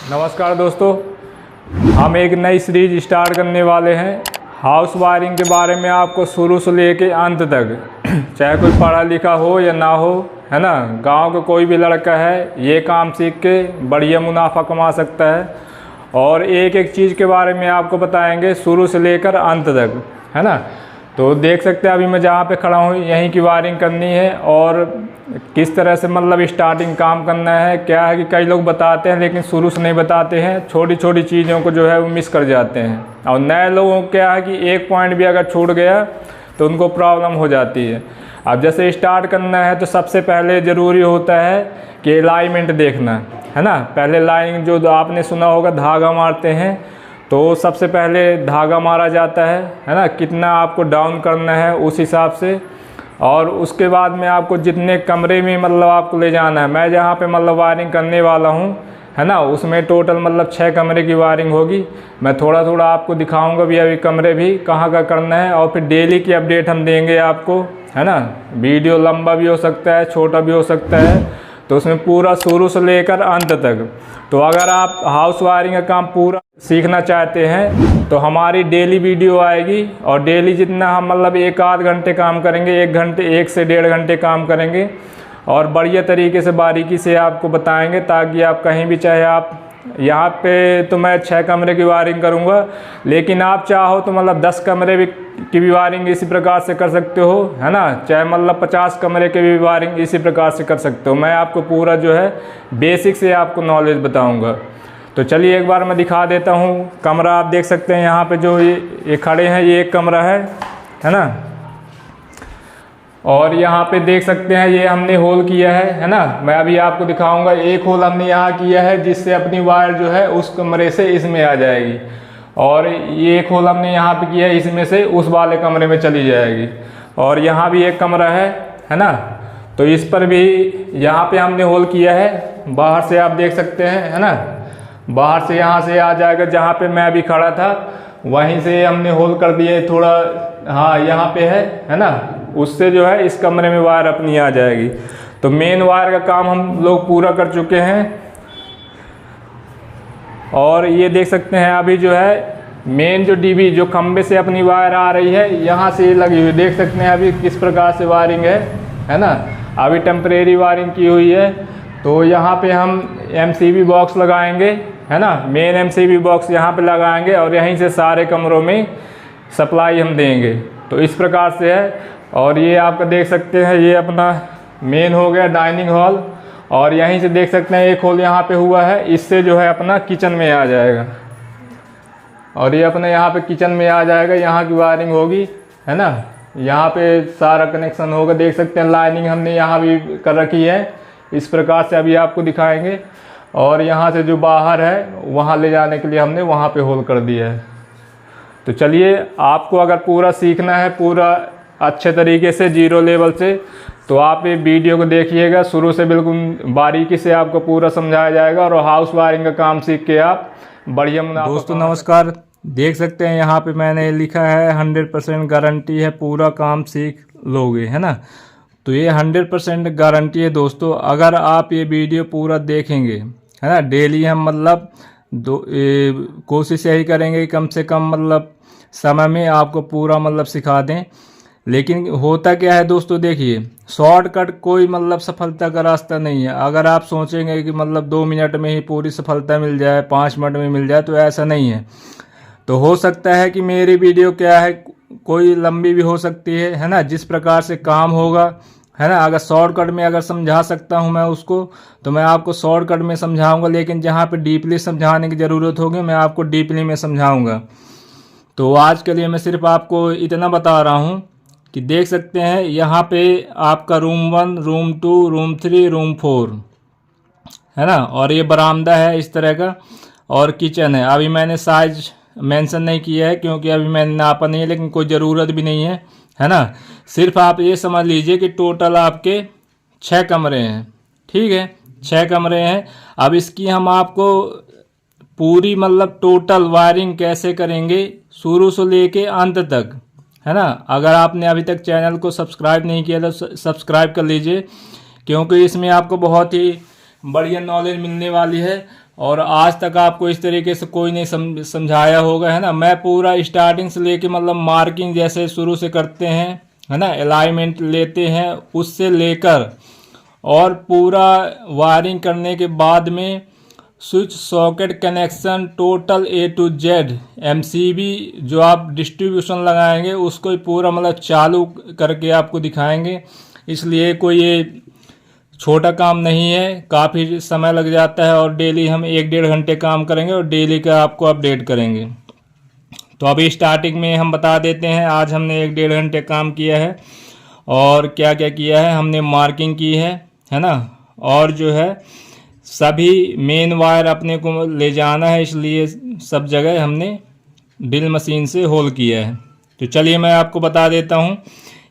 नमस्कार दोस्तों, हम एक नई सीरीज स्टार्ट करने वाले हैं। हाउस वायरिंग के बारे में आपको शुरू से लेके अंत तक, चाहे कोई पढ़ा लिखा हो या ना हो, है ना, गांव का कोई भी लड़का है ये काम सीख के बढ़िया मुनाफा कमा सकता है। और एक एक चीज़ के बारे में आपको बताएंगे शुरू से लेकर अंत तक, है ना। तो देख सकते हैं अभी मैं जहाँ पे खड़ा हूँ यहीं की वायरिंग करनी है और किस तरह से मतलब स्टार्टिंग काम करना है। क्या है कि कई लोग बताते हैं लेकिन शुरू से नहीं बताते हैं, छोटी छोटी चीज़ों को जो है वो मिस कर जाते हैं। और नए लोगों को क्या है कि एक पॉइंट भी अगर छूट गया तो उनको प्रॉब्लम हो जाती है। अब जैसे स्टार्ट करना है तो सबसे पहले ज़रूरी होता है कि अलाइनमेंट देखना, है ना। पहले लाइन जो आपने सुना होगा धागा मारते हैं, तो सबसे पहले धागा मारा जाता है ना, कितना आपको डाउन करना है उस हिसाब से। और उसके बाद में आपको जितने कमरे में मतलब आपको ले जाना है, मैं जहाँ पे मतलब वायरिंग करने वाला हूँ, है ना, उसमें टोटल मतलब 6 कमरे की वायरिंग होगी। मैं थोड़ा थोड़ा आपको दिखाऊंगा भी अभी कमरे भी कहाँ का करना है। और फिर डेली की अपडेट हम देंगे आपको, है ना। वीडियो लंबा भी हो सकता है, छोटा भी हो सकता है, तो उसमें पूरा शुरू से लेकर अंत तक। तो अगर आप हाउस वायरिंग का काम पूरा सीखना चाहते हैं तो हमारी डेली वीडियो आएगी। और डेली जितना हम मतलब 1 आध घंटे काम करेंगे, 1 से 1.5 घंटे काम करेंगे और बढ़िया तरीके से बारीकी से आपको बताएंगे, ताकि आप कहीं भी, चाहे आप यहाँ पे तो मैं 6 कमरे की वायरिंग करूँगा, लेकिन आप चाहो तो मतलब 10 कमरे की भी वायरिंग इसी प्रकार से कर सकते हो, है ना। चाहे मतलब 50 कमरे की भी वायरिंग इसी प्रकार से कर सकते हो। मैं आपको पूरा जो है बेसिक से आपको नॉलेज बताऊँगा। तो चलिए एक बार मैं दिखा देता हूँ। कमरा आप देख सकते हैं यहाँ पे जो ये खड़े हैं, ये एक कमरा है ना। और यहाँ पे देख सकते हैं ये हमने होल किया है ना। मैं अभी आपको दिखाऊंगा। एक होल हमने यहाँ किया है जिससे अपनी वायर जो है उस कमरे से इसमें आ जाएगी, और ये एक होल हमने यहाँ पे किया है, इसमें से उस वाले कमरे में चली जाएगी। और यहाँ भी एक कमरा है ना, तो इस पर भी यहाँ पे हमने होल किया है। बाहर से आप देख सकते हैं, है ना, बाहर से यहाँ से आ जाएगा। जहाँ पे मैं अभी खड़ा था वहीं से हमने होल कर दिए थोड़ा, हाँ यहाँ पे है ना, उससे जो है इस कमरे में वायर अपनी आ जाएगी। तो मेन वायर का काम हम लोग पूरा कर चुके हैं। और ये देख सकते हैं अभी जो है मेन जो डीबी जो खंबे से अपनी वायर आ रही है, यहाँ से लगी हुई, देख सकते हैं अभी किस प्रकार से वायरिंग है ना। अभी टेम्परेरी वायरिंग की हुई है। तो यहाँ पे हम MCB बॉक्स लगाएंगे, है ना, मेन MCB बॉक्स यहाँ पे लगाएंगे और यहीं से सारे कमरों में सप्लाई हम देंगे। तो इस प्रकार से है। और ये आपका देख सकते हैं ये अपना मेन हो गया डाइनिंग हॉल। और यहीं से देख सकते हैं एक होल यहाँ पे हुआ है, इससे जो है अपना किचन में आ जाएगा। और ये अपने यहाँ पे किचन में आ जाएगा, यहाँ की वायरिंग होगी, है ना। यहाँ पे सारा कनेक्शन होगा। देख सकते हैं लाइनिंग हमने यहाँ भी कर रखी है, इस प्रकार से अभी आपको दिखाएंगे। और यहाँ से जो बाहर है वहाँ ले जाने के लिए हमने वहाँ पे होल कर दिया है। तो चलिए, आपको अगर पूरा सीखना है पूरा अच्छे तरीके से जीरो लेवल से, तो आप ये वीडियो को देखिएगा शुरू से, बिल्कुल बारीकी से आपको पूरा समझाया जाएगा। और हाउस वायरिंग का काम सीख के आप बढ़िया मुनाफा। दोस्तों नमस्कार, देख सकते हैं यहाँ पे मैंने लिखा है 100% गारंटी है, पूरा काम सीख लोगे, है ना। तो ये 100% गारंटी है दोस्तों। अगर आप ये वीडियो पूरा देखेंगे, है ना, डेली हम मतलब कोशिश यही करेंगे कि कम से कम मतलब समय में आपको पूरा मतलब सिखा दें। लेकिन होता क्या है दोस्तों, देखिए, शॉर्टकट कोई मतलब सफलता का रास्ता नहीं है। अगर आप सोचेंगे कि मतलब 2 मिनट में ही पूरी सफलता मिल जाए, 5 मिनट में मिल जाए, तो ऐसा नहीं है। तो हो सकता है कि मेरी वीडियो क्या है कोई लंबी भी हो सकती है ना, जिस प्रकार से काम होगा, है ना। अगर शॉर्टकट में अगर समझा सकता हूं मैं उसको, तो मैं आपको शॉर्टकट में समझाऊंगा। लेकिन जहां पे डीपली समझाने की ज़रूरत होगी मैं आपको डीपली में समझाऊंगा। तो आज के लिए मैं सिर्फ आपको इतना बता रहा हूं कि देख सकते हैं यहाँ पे आपका रूम 1, रूम 2, रूम 3, रूम 4, है ना। और ये बरामदा है इस तरह का, और किचन है। अभी मैंने साइज मेंशन नहीं किया है क्योंकि अभी मैंने नापा नहीं है, लेकिन कोई ज़रूरत भी नहीं है ना। सिर्फ आप ये समझ लीजिए कि टोटल आपके 6 कमरे हैं, ठीक है, 6 कमरे हैं। अब इसकी हम आपको पूरी मतलब टोटल वायरिंग कैसे करेंगे शुरू से लेके अंत तक, है ना। अगर आपने अभी तक चैनल को सब्सक्राइब नहीं किया तो सब्सक्राइब कर लीजिए, क्योंकि इसमें आपको बहुत ही बढ़िया नॉलेज मिलने वाली है। और आज तक आपको इस तरीके से कोई नहीं समझाया होगा, है ना। मैं पूरा स्टार्टिंग से लेके मतलब मार्किंग जैसे शुरू से करते हैं, है ना, अलाइनमेंट लेते हैं उससे लेकर और पूरा वायरिंग करने के बाद में switch socket connection total A to Z MCB जो आप डिस्ट्रीब्यूशन लगाएंगे उसको पूरा मतलब चालू करके आपको दिखाएंगे। इसलिए कोई ये छोटा काम नहीं है, काफ़ी समय लग जाता है और डेली हम 1-1.5 घंटे काम करेंगे और डेली का आपको अपडेट करेंगे। तो अभी स्टार्टिंग में हम बता देते हैं, आज हमने 1-1.5 घंटे काम किया है और क्या क्या किया है। हमने मार्किंग की है ना, और जो है सभी मेन वायर अपने को ले जाना है, इसलिए सब जगह हमने ड्रिल मशीन से होल किया है। तो चलिए मैं आपको बता देता हूँ।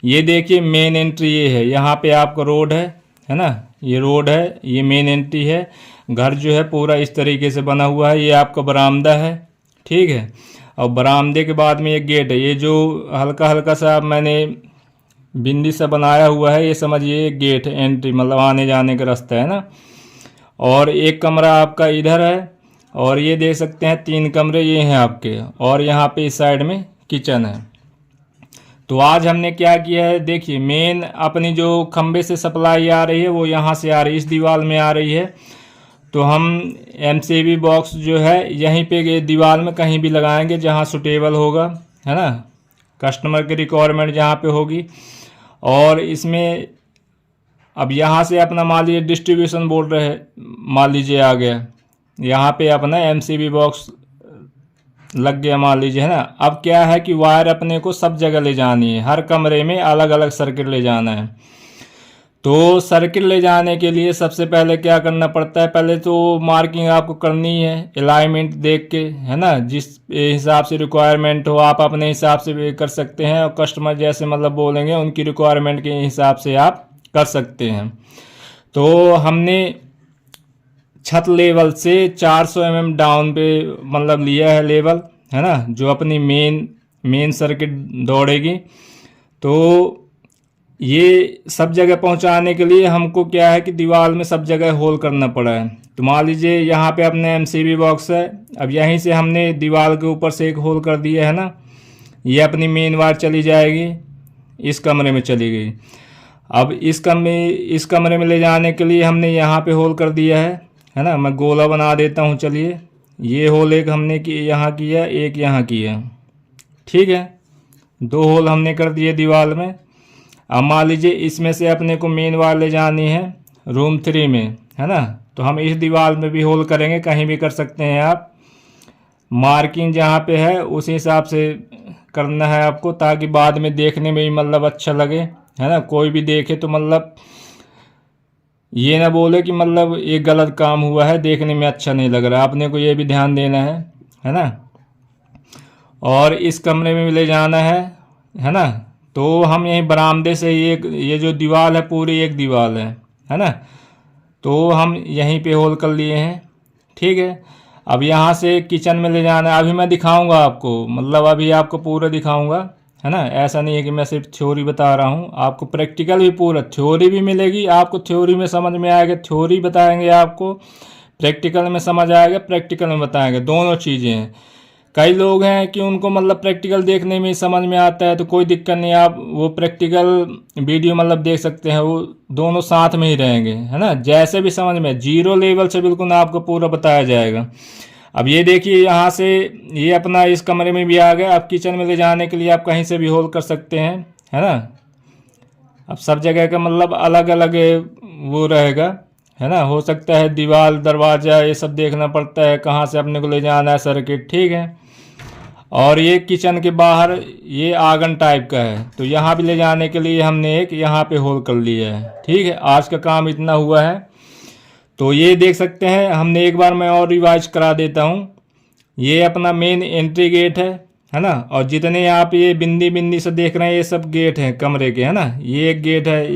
ये देखिए मेन एंट्री ये है, यहाँ पे आपका रोड है ना, ये रोड है, ये मेन एंट्री है। घर जो है पूरा इस तरीके से बना हुआ है, ये आपका बरामदा है, ठीक है। और बरामदे के बाद में एक गेट है, ये जो हल्का हल्का सा मैंने बिंदी सा बनाया हुआ है, ये समझिए गेट है, एंट्री मतलब आने जाने का रास्ता है ना। और एक कमरा आपका इधर है और ये देख सकते हैं 3 कमरे ये हैं आपके, और यहाँ पे इस साइड में किचन है। तो आज हमने क्या किया है, देखिए मेन अपनी जो खंबे से सप्लाई आ रही है वो यहाँ से आ रही है, इस दीवार में आ रही है। तो हम MCB बॉक्स जो है यहीं पे दीवार में कहीं भी लगाएंगे जहाँ सुटेबल होगा, है ना, कस्टमर की रिक्वायरमेंट जहाँ पे होगी। और इसमें अब यहाँ से अपना मान लीजिए डिस्ट्रीब्यूशन बोर्ड रहे, मान लीजिए आ गया, यहाँ पे अपना MCB बॉक्स लग गया मान लीजिए, है ना। अब क्या है कि वायर अपने को सब जगह ले जानी है, हर कमरे में अलग अलग सर्किट ले जाना है। तो सर्किट ले जाने के लिए सबसे पहले क्या करना पड़ता है, पहले तो मार्किंग आपको करनी है अलाइनमेंट देख के, है ना। जिस हिसाब से रिक्वायरमेंट हो आप अपने हिसाब से भी कर सकते हैं, और कस्टमर जैसे मतलब बोलेंगे उनकी रिक्वायरमेंट के हिसाब से आप कर सकते हैं। तो हमने छत लेवल से 400 mm डाउन पे मतलब लिया है लेवल, है ना, जो अपनी मेन सर्किट दौड़ेगी। तो ये सब जगह पहुंचाने के लिए हमको क्या है कि दीवार में सब जगह होल करना पड़ा है। तो मान लीजिए यहाँ पे अपने MCB बॉक्स है, अब यहीं से हमने दीवार के ऊपर से एक होल कर दिया है ना, ये अपनी मेन वायर चली जाएगी, इस कमरे में चली गई। अब इस कमरे में ले जाने के लिए हमने यहाँ पे होल कर दिया है ना। मैं गोला बना देता हूँ, चलिए। ये होल एक हमने यहाँ किया, एक यहाँ किया, ठीक है, 2 होल हमने कर दिए दीवार में। अब मान लीजिए इसमें से अपने को मेन वायर ले जानी है रूम 3 में, है ना। तो हम इस दीवार में भी होल करेंगे, कहीं भी कर सकते हैं आप, मार्किंग जहाँ पे है उस हिसाब से करना है आपको, ताकि बाद में देखने में भी मतलब अच्छा लगे, है ना। कोई भी देखे तो मतलब ये ना बोले कि मतलब ये गलत काम हुआ है, देखने में अच्छा नहीं लग रहा, आपने को ये भी ध्यान देना है ना। और इस कमरे में भी ले जाना है ना। तो हम यहीं बरामदे से ये जो दीवार है पूरी एक दीवार है ना। तो हम यहीं पे होल कर लिए हैं, ठीक है। अब यहाँ से किचन में ले जाना है, अभी मैं दिखाऊंगा आपको, मतलब अभी आपको पूरा दिखाऊंगा, है ना। ऐसा नहीं है कि मैं सिर्फ थ्योरी बता रहा हूँ, आपको प्रैक्टिकल भी पूरा, थ्योरी भी मिलेगी आपको, थ्योरी में समझ में आएगा, थ्योरी बताएंगे आपको, प्रैक्टिकल में समझ आएगा, प्रैक्टिकल में बताएंगे, दोनों चीज़ें हैं। कई लोग हैं कि उनको मतलब प्रैक्टिकल देखने में समझ में आता है तो कोई दिक्कत नहीं, आप वो प्रैक्टिकल वीडियो मतलब देख सकते हैं, वो दोनों साथ में ही रहेंगे, है ना। जैसे भी समझ में, 0 लेवल से बिल्कुल आपको पूरा बताया जाएगा। अब ये देखिए यहाँ से ये अपना इस कमरे में भी आ गया। अब किचन में ले जाने के लिए आप कहीं से भी होल कर सकते हैं, है ना। अब सब जगह का मतलब अलग अलग वो रहेगा, है ना। हो सकता है दीवार दरवाज़ा ये सब देखना पड़ता है, कहाँ से अपने को ले जाना है सर्किट, ठीक है। और ये किचन के बाहर ये आंगन टाइप का है, तो यहाँ भी ले जाने के लिए हमने एक यहाँ पे होल कर लिया है, ठीक है। आज का काम इतना हुआ है। तो ये देख सकते हैं, हमने एक बार मैं और रिवाइज करा देता हूँ। ये अपना मेन एंट्री गेट है ना। और जितने आप ये बिंदी से देख रहे हैं ये सब गेट हैं कमरे के, है ना। ये एक गेट है,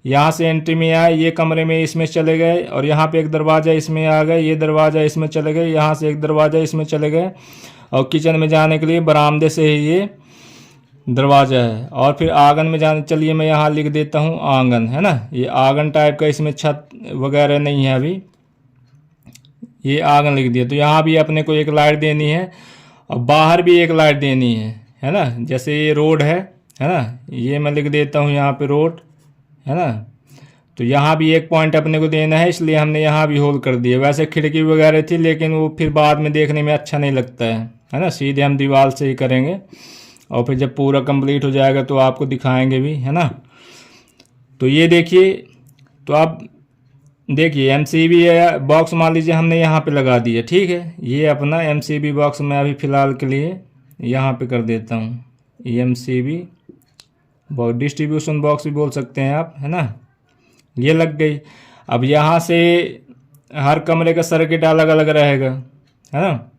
यहाँ से एंट्री में आए, ये कमरे में इसमें चले गए, और यहाँ पे एक दरवाज़ा इसमें आ गए, ये दरवाज़ा इसमें चले गए, यहाँ से एक दरवाज़ा इसमें चले गए, और किचन में जाने के लिए बरामदे से ही ये दरवाज़ा है। और फिर आंगन में जाने, चलिए मैं यहाँ लिख देता हूँ आंगन, है ना। ये आंगन टाइप का, इसमें छत वगैरह नहीं है अभी, ये आंगन लिख दिया। तो यहाँ भी अपने को एक लाइट देनी है और बाहर भी एक लाइट देनी है ना। जैसे ये रोड है ना, ये मैं लिख देता हूँ यहाँ पे रोड, है ना। तो यहाँ भी एक पॉइंट अपने को देना है, इसलिए हमने यहाँ भी होल कर दिया। वैसे खिड़की वगैरह थी, लेकिन वो फिर बाद में देखने में अच्छा नहीं लगता है ना। सीधे हम दीवार से ही करेंगे और फिर जब पूरा कंप्लीट हो जाएगा तो आपको दिखाएंगे भी, है ना। तो ये देखिए, तो आप देखिए एमसीबी बॉक्स मान लीजिए हमने यहाँ पे लगा दिया, ठीक है। ये अपना एमसीबी बॉक्स मैं अभी फ़िलहाल के लिए यहाँ पे कर देता हूँ। एमसीबी डिस्ट्रीब्यूशन बॉक्स भी बोल सकते हैं आप, है ना। ये लग गई। अब यहाँ से हर कमरे का सर्किट अलग अलग रहेगा, है ना।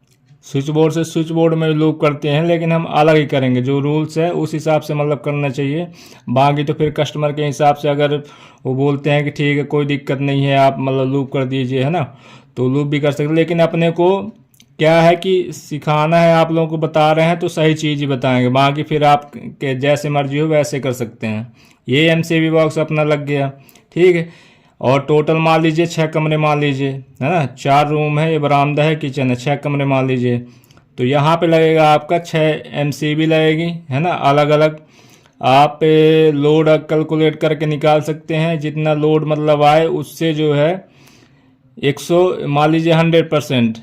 स्विच बोर्ड से स्विच बोर्ड में लूप करते हैं, लेकिन हम अलग ही करेंगे। जो रूल्स है उस हिसाब से मतलब करना चाहिए। बाकी तो फिर कस्टमर के हिसाब से अगर वो बोलते हैं कि ठीक है कोई दिक्कत नहीं है, आप मतलब लूप कर दीजिए, है ना, तो लूप भी कर सकते। लेकिन अपने को क्या है कि सिखाना है, आप लोगों को बता रहे हैं तो सही चीज़ ही बताएंगे। बाकी फिर आप के जैसे मर्जी हो वैसे कर सकते हैं। ये एमसीबी बॉक्स अपना लग गया, ठीक है। और टोटल मान लीजिए 6 कमरे मान लीजिए, है ना। 4 रूम है, ये बरामदा है, किचन है, 6 कमरे मान लीजिए। तो यहाँ पे लगेगा आपका 6 एमसीबी लगेगी, है ना। अलग अलग आप लोड कैलकुलेट करके निकाल सकते हैं। जितना लोड मतलब आए उससे जो है 100 मान लीजिए 100%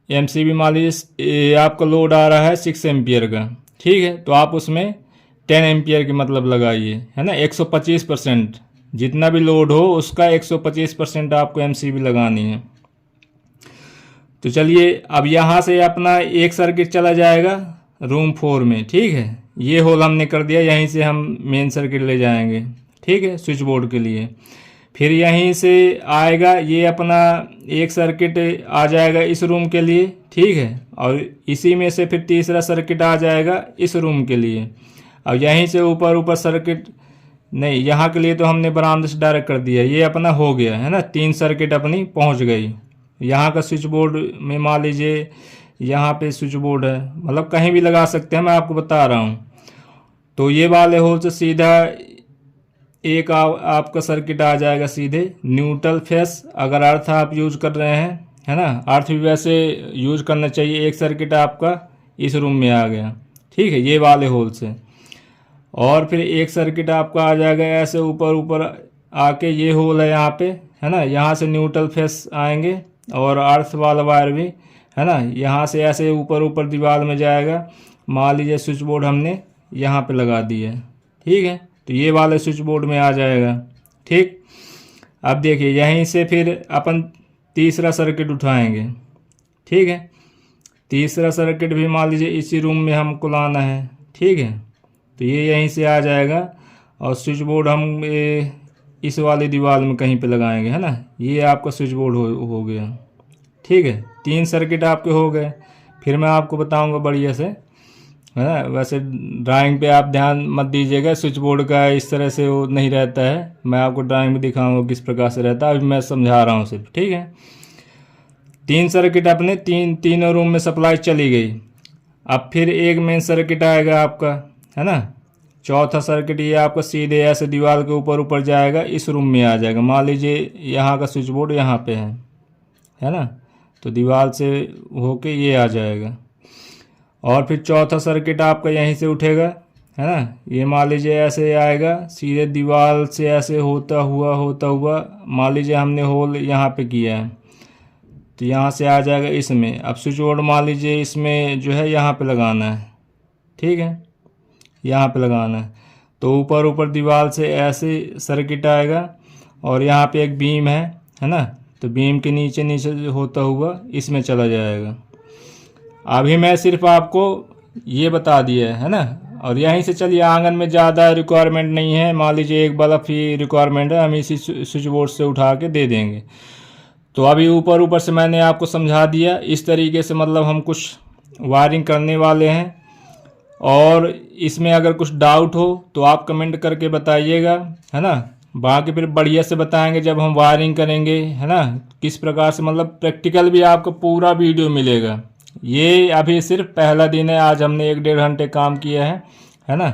एमसीबी मान लीजिए आपका लोड आ रहा है 6 एम्पियर का, ठीक है। तो आप उसमें 10 एम्पियर की मतलब लगाइए, है ना। 125% जितना भी लोड हो उसका 125% आपको एमसीबी लगानी है। तो चलिए अब यहाँ से अपना एक सर्किट चला जाएगा रूम 4 में, ठीक है। ये होल हमने कर दिया, यहीं से हम मेन सर्किट ले जाएंगे, ठीक है, स्विच बोर्ड के लिए। फिर यहीं से आएगा ये अपना एक सर्किट आ जाएगा इस रूम के लिए, ठीक है। और इसी में से फिर तीसरा सर्किट आ जाएगा इस रूम के लिए। और यहीं से ऊपर सर्किट नहीं, यहाँ के लिए तो हमने बरामदे से डायरेक्ट कर दिया। ये अपना हो गया, है ना। 3 सर्किट अपनी पहुँच गई। यहाँ का स्विच बोर्ड में मान लीजिए यहाँ पे स्विच बोर्ड है, मतलब कहीं भी लगा सकते हैं, मैं आपको बता रहा हूँ। तो ये वाले होल से सीधा एक आपका सर्किट आ जाएगा सीधे न्यूट्रल फेस। अगर अर्थ आप यूज कर रहे हैं, है ना, अर्थ भी वैसे यूज करना चाहिए। एक सर्किट आपका इस रूम में आ गया, ठीक है, ये वाले होल से। और फिर एक सर्किट आपका आ जाएगा ऐसे ऊपर आके, ये होल है यहाँ पे, है ना। यहाँ से न्यूट्रल फेस आएंगे और अर्थ वाला वायर भी, है ना, यहाँ से ऐसे ऊपर दीवार में जाएगा। मान लीजिए स्विच बोर्ड हमने यहाँ पे लगा दिया है, ठीक है। तो ये वाले स्विच बोर्ड में आ जाएगा, ठीक। अब देखिए यहीं से फिर अपन तीसरा सर्किट उठाएंगे, ठीक है। तीसरा सर्किट भी मान लीजिए इसी रूम में हमको लाना है, ठीक है। तो ये यहीं से आ जाएगा और स्विच बोर्ड हम इस वाली दीवार में कहीं पे लगाएंगे, है ना। ये आपका स्विच बोर्ड हो गया, ठीक है। 3 सर्किट आपके हो गए। फिर मैं आपको बताऊंगा बढ़िया से, है ना। वैसे ड्राइंग पे आप ध्यान मत दीजिएगा, स्विच बोर्ड का इस तरह से वो नहीं रहता है। मैं आपको ड्राइंग में दिखाऊंगा किस प्रकार से रहता है, अभी मैं समझा रहा हूँ सिर्फ, ठीक है। 3 सर्किट अपने तीनों रूम में सप्लाई चली गई। अब फिर एक मेन सर्किट आएगा आपका, है ना। चौथा सर्किट ये आपका सीधे ऐसे दीवार के ऊपर जाएगा, इस रूम में आ जाएगा। मान लीजिए यहाँ का स्विच बोर्ड यहाँ पे है ना। तो दीवार से होके ये आ जाएगा। और फिर चौथा सर्किट आपका यहीं से उठेगा, है ना। ये मान लीजिए ऐसे आएगा सीधे दीवार से ऐसे होता हुआ मान लीजिए हमने होल यहाँ पे किया है, तो यहाँ से आ जाएगा इसमें। अब स्विच बोर्ड मान लीजिए इसमें जो है यहाँ पे लगाना है, ठीक है, यहाँ पे लगाना है। तो ऊपर दीवार से ऐसे सर्किट आएगा और यहाँ पे एक बीम है ना। तो बीम के नीचे होता हुआ इसमें चला जाएगा। अभी मैं सिर्फ आपको ये बता दिया है ना। और यहीं से चलिए आंगन में ज़्यादा रिक्वायरमेंट नहीं है, मान लीजिए एक बल्ब ही रिक्वायरमेंट है, हम इसी स्विच बोर्ड से उठा के दे देंगे। तो अभी ऊपर से मैंने आपको समझा दिया इस तरीके से, मतलब हम कुछ वायरिंग करने वाले हैं। और इसमें अगर कुछ डाउट हो तो आप कमेंट करके बताइएगा, है ना। बाकी फिर बढ़िया से बताएंगे जब हम वायरिंग करेंगे, है ना, किस प्रकार से, मतलब प्रैक्टिकल भी आपको पूरा वीडियो मिलेगा। ये अभी सिर्फ पहला दिन है, आज हमने 1-1.5 घंटे काम किया है ना।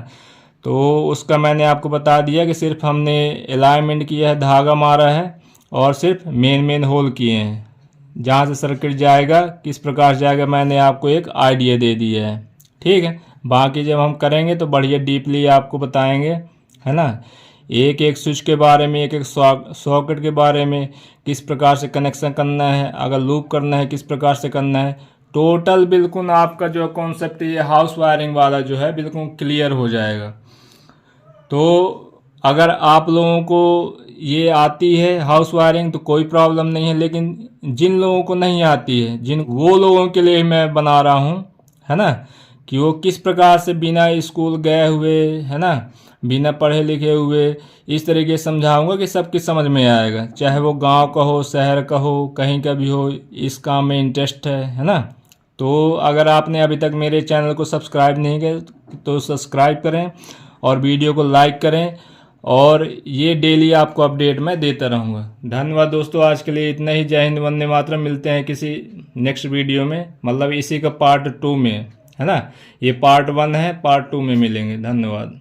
तो उसका मैंने आपको बता दिया कि सिर्फ हमने अलाइनमेंट किया है, धागा मारा है और सिर्फ मेन होल किए हैं। जहाँ से सर्किट जाएगा किस प्रकार से जाएगा मैंने आपको एक आइडिया दे दिया है। ठीक है, बाकी जब हम करेंगे तो बढ़िया डीपली आपको बताएंगे, है ना। एक एक स्विच के बारे में, एक एक सॉकेट के बारे में, किस प्रकार से कनेक्शन करना है, अगर लूप करना है किस प्रकार से करना है, टोटल बिल्कुल आपका जो कॉन्सेप्ट ये हाउस वायरिंग वाला जो है बिल्कुल क्लियर हो जाएगा। तो अगर आप लोगों को ये आती है हाउस वायरिंग तो कोई प्रॉब्लम नहीं है, लेकिन जिन लोगों को नहीं आती है, वो लोगों के लिए मैं बना रहा हूँ, है ना, कि वो किस प्रकार से बिना स्कूल गए हुए, है ना, बिना पढ़े लिखे हुए इस तरीके से समझाऊंगा कि सबकी समझ में आएगा, चाहे वो गांव का हो, शहर का हो, कहीं का भी हो, इस काम में इंटरेस्ट है ना। तो अगर आपने अभी तक मेरे चैनल को सब्सक्राइब नहीं किया तो सब्सक्राइब करें और वीडियो को लाइक करें, और ये डेली आपको अपडेट मैं देता रहूँगा। धन्यवाद दोस्तों, आज के लिए इतना ही। जय हिंद, वंदे मातरम। मिलते हैं किसी नेक्स्ट वीडियो में, मतलब इसी का पार्ट 2 में, है ना। ये पार्ट 1 है, पार्ट 2 में मिलेंगे। धन्यवाद।